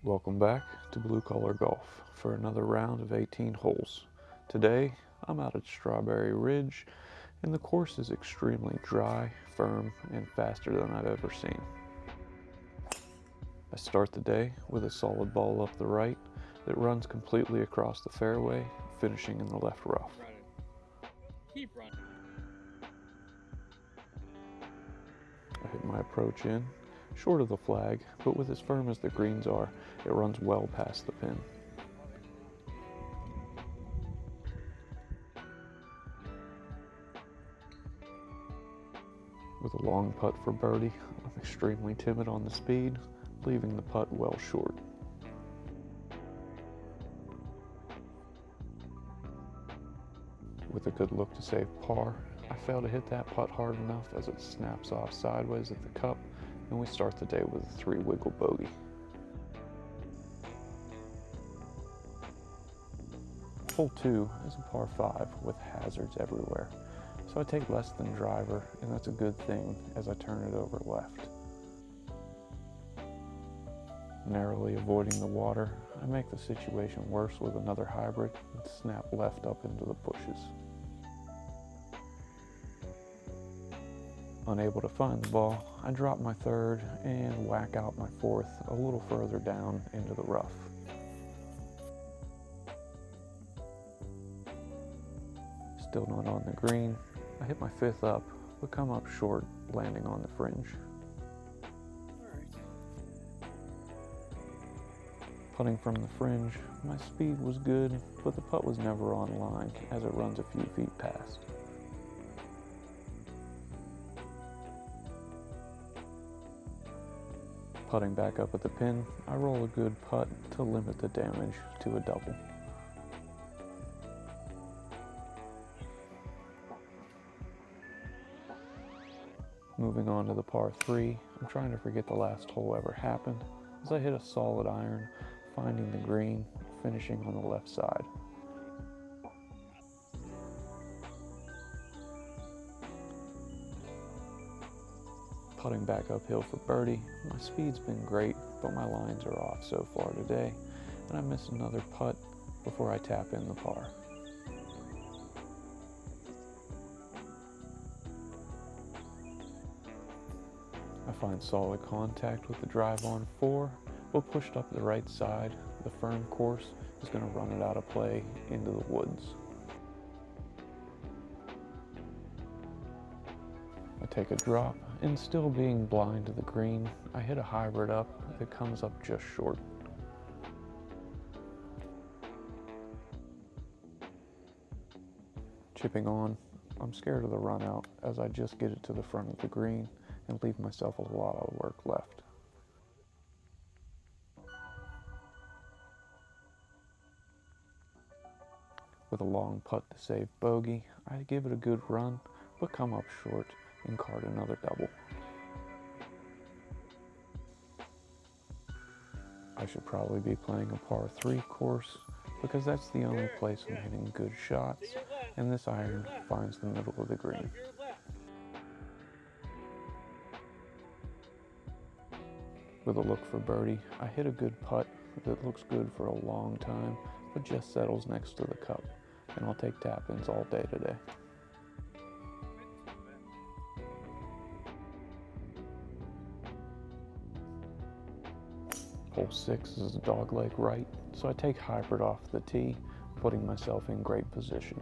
Welcome back to Blue Collar Golf for another round of 18 holes. Today, I'm out at Strawberry Ridge, and the course is extremely dry, firm, and faster than I've ever seen. I start the day with a solid ball up the right that runs completely across the fairway, finishing in the left rough. Keep running. I hit my approach in, short of the flag, but with as firm as the greens are, it runs well past the pin. With a long putt for birdie, I'm extremely timid on the speed, leaving the putt well short. With a good look to save par, I fail to hit that putt hard enough as it snaps off sideways at the cup, and we start the day with a 3-wiggle bogey. Hole 2 is a par 5 with hazards everywhere, so I take less than driver, and that's a good thing as I turn it over left. Narrowly avoiding the water, I make the situation worse with another hybrid and snap left up into the bushes. Unable to find the ball, I drop my third and whack out my fourth a little further down into the rough. Still not on the green, I hit my fifth up, but come up short, landing on the fringe. Putting from the fringe, my speed was good, but the putt was never on line as it runs a few feet past. Putting back up at the pin, I roll a good putt to limit the damage to a double. Moving on to the par 3, I'm trying to forget the last hole ever happened as I hit a solid iron, finding the green, finishing on the left side. Putting back uphill for birdie, my speed's been great, but my lines are off so far today, and I miss another putt before I tap in the par. I find solid contact with the drive on 4, but pushed up the right side, the firm course is going to run it out of play into the woods. I take a drop, and still being blind to the green, I hit a hybrid up that comes up just short. Chipping on, I'm scared of the run out as I just get it to the front of the green and leave myself a lot of work left. With a long putt to save bogey, I give it a good run, but come up short and card another double. I should probably be playing a par 3 course because that's the only place I'm hitting good shots, and this iron finds the middle of the green. With a look for birdie, I hit a good putt that looks good for a long time, but just settles next to the cup, and I'll take tap-ins all day today. Hole 6 is a dogleg right, so I take hybrid off the tee, putting myself in great position.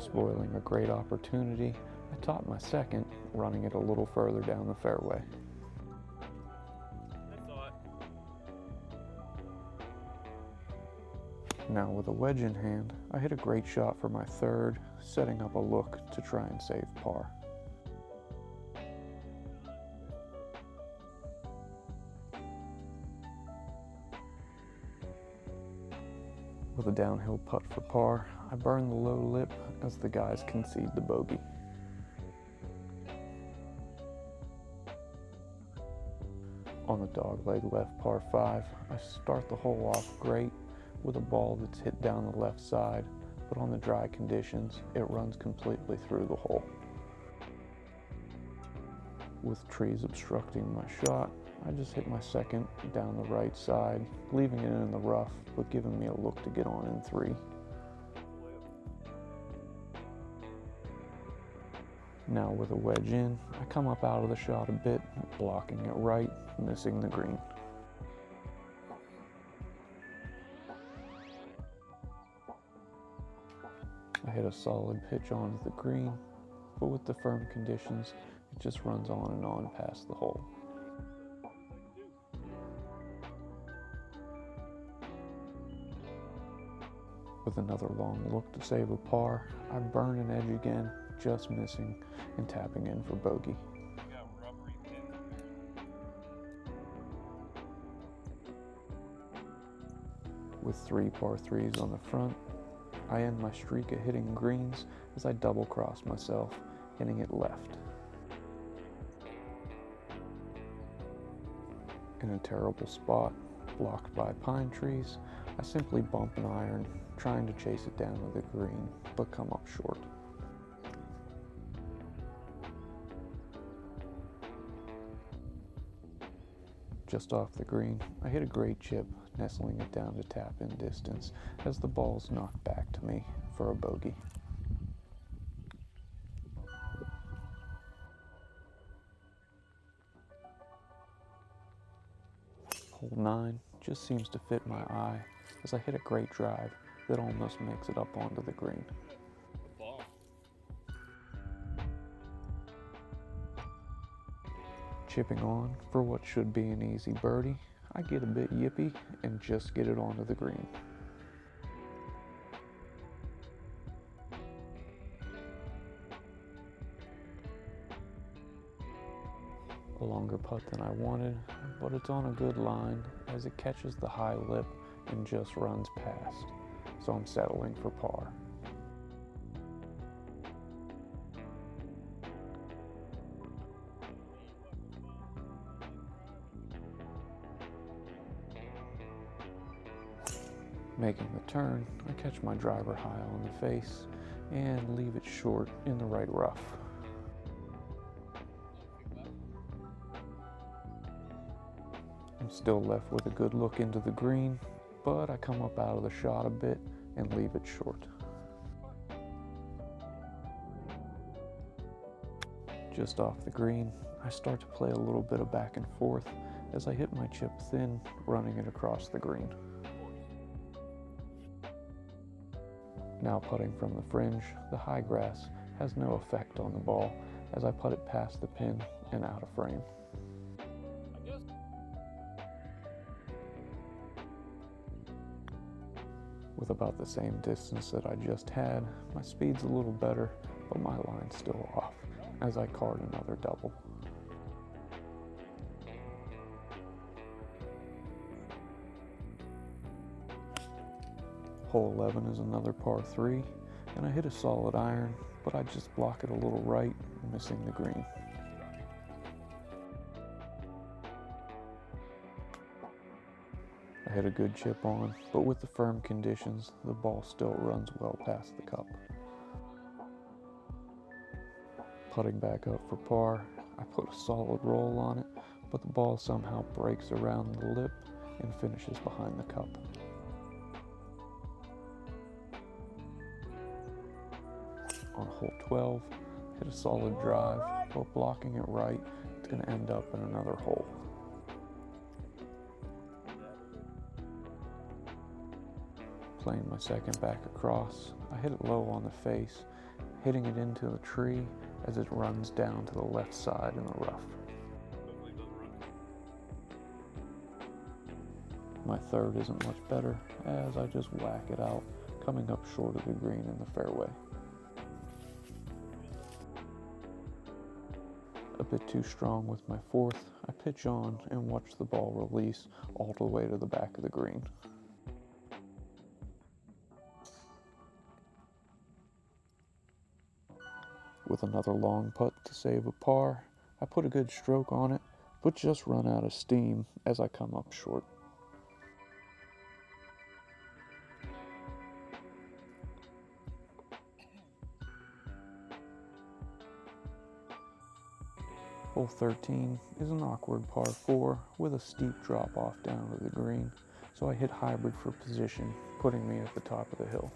Spoiling a great opportunity, I top my second, running it a little further down the fairway. Now with a wedge in hand, I hit a great shot for my third, setting up a look to try and save par. With a downhill putt for par, I burn the low lip as the guys concede the bogey. On the dogleg left par 5, I start the hole off great with a ball that's hit down the left side, but on the dry conditions, it runs completely through the hole. With trees obstructing my shot, I just hit my second down the right side, leaving it in the rough, but giving me a look to get on in 3. Now with a wedge in, I come up out of the shot a bit, blocking it right, missing the green. I hit a solid pitch onto the green, but with the firm conditions, it just runs on and on past the hole. With another long look to save a par, I burn an edge again, just missing and tapping in for bogey. With 3 par 3s on the front, I end my streak of hitting greens as I double cross myself, hitting it left. In a terrible spot, blocked by pine trees, I simply bump an iron, trying to chase it down to the green, but come up short. Just off the green, I hit a great chip, nestling it down to tap-in distance as the ball's knocked back to me for a bogey. Hole 9 just seems to fit my eye as I hit a great drive that almost makes it up onto the green. Good ball. Chipping on for what should be an easy birdie, I get a bit yippy and just get it onto the green. A longer putt than I wanted, but it's on a good line as it catches the high lip and just runs past, so I'm settling for par. Making the turn, I catch my driver high on the face and leave it short in the right rough. I'm still left with a good look into the green, but I come up out of the shot a bit and leave it short. Just off the green, I start to play a little bit of back and forth as I hit my chip thin, running it across the green. Now putting from the fringe, the high grass has no effect on the ball as I put it past the pin and out of frame. With about the same distance that I just had, my speed's a little better, but my line's still off as I card another double. Hole 11 is another par 3, and I hit a solid iron, but I just block it a little right, missing the green. I hit a good chip on, but with the firm conditions, the ball still runs well past the cup. Putting back up for par, I put a solid roll on it, but the ball somehow breaks around the lip and finishes behind the cup. On hole 12, hit a solid drive, but blocking it right, it's going to end up in another hole. Playing my second back across, I hit it low on the face, hitting it into the tree as it runs down to the left side in the rough. My third isn't much better as I just whack it out, coming up short of the green in the fairway. A bit too strong with my fourth, I pitch on and watch the ball release all the way to the back of the green. With another long putt to save a par, I put a good stroke on it, but just run out of steam as I come up short. Hole 13 is an awkward par 4 with a steep drop off down to the green, so I hit hybrid for position, putting me at the top of the hill.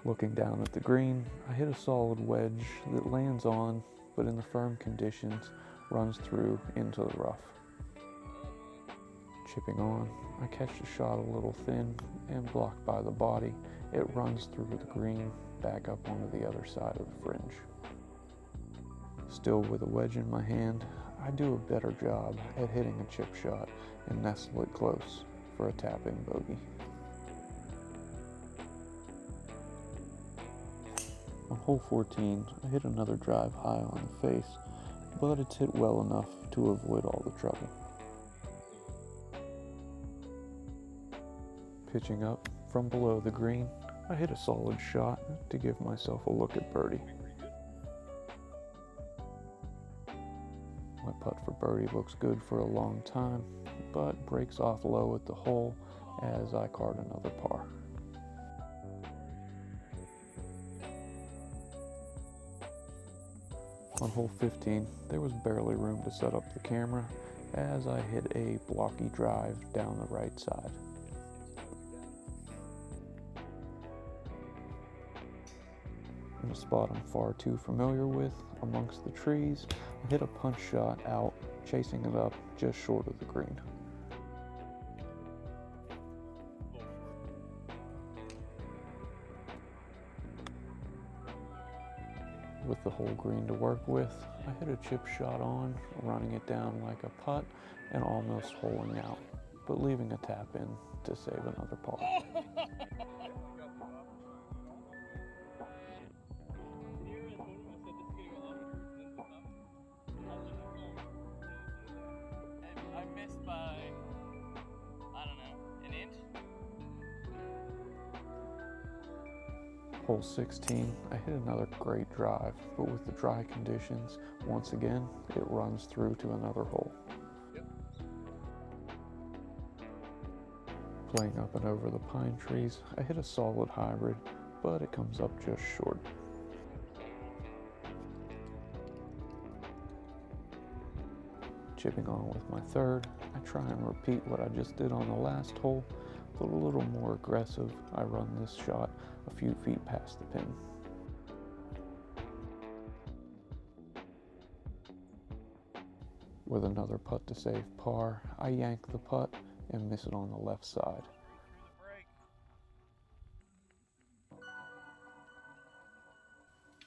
Looking down at the green, I hit a solid wedge that lands on, but in the firm conditions, runs through into the rough. Chipping on, I catch the shot a little thin and blocked by the body. It runs through the green, back up onto the other side of the fringe. Still with a wedge in my hand, I do a better job at hitting a chip shot and nestle it close for a tap-in bogey. On hole 14, I hit another drive high on the face, but it's hit well enough to avoid all the trouble. Pitching up from below the green, I hit a solid shot to give myself a look at birdie. My putt for birdie looks good for a long time, but breaks off low at the hole as I card another par. On hole 15, there was barely room to set up the camera as I hit a blocky drive down the right side. In a spot I'm far too familiar with, amongst the trees, I hit a punch shot out, chasing it up just short of the green. With the whole green to work with, I hit a chip shot on, running it down like a putt and almost holing out, but leaving a tap in to save another par. I missed by, I don't know, an inch? Hole 16, I hit another great drive, but with the dry conditions, once again, it runs through to another hole. Playing up and over the pine trees, I hit a solid hybrid, but it comes up just short. Chipping on with my third, I try and repeat what I just did on the last hole, but a little more aggressive. I run this shot a few feet past the pin. With another putt to save par, I yank the putt and miss it on the left side.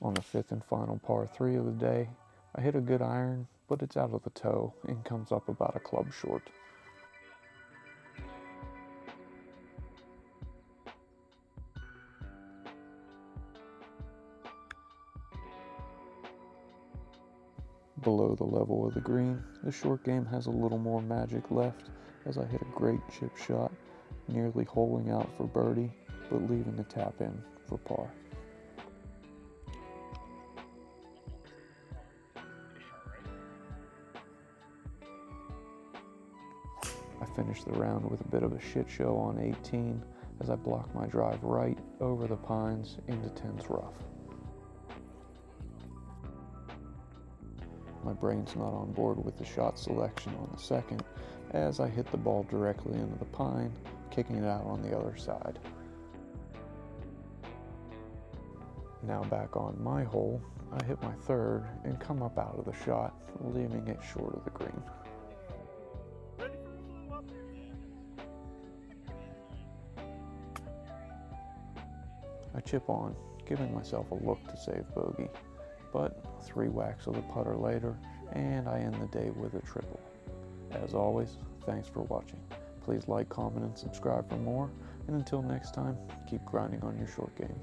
On the fifth and final par 3 of the day, I hit a good iron, but it's out of the toe and comes up about a club short. Below the level of the green, the short game has a little more magic left as I hit a great chip shot, nearly holing out for birdie, but leaving a tap in for par. I finished the round with a bit of a shit show on 18 as I blocked my drive right over the pines into 10's rough. My brain's not on board with the shot selection on the second as I hit the ball directly into the pine, kicking it out on the other side. Now back on my hole, I hit my third and come up out of the shot, leaving it short of the green. I chip on, giving myself a look to save bogey, but 3 whacks of the putter later, and I end the day with a triple. As always, thanks for watching. Please like, comment, and subscribe for more, and until next time, keep grinding on your short game.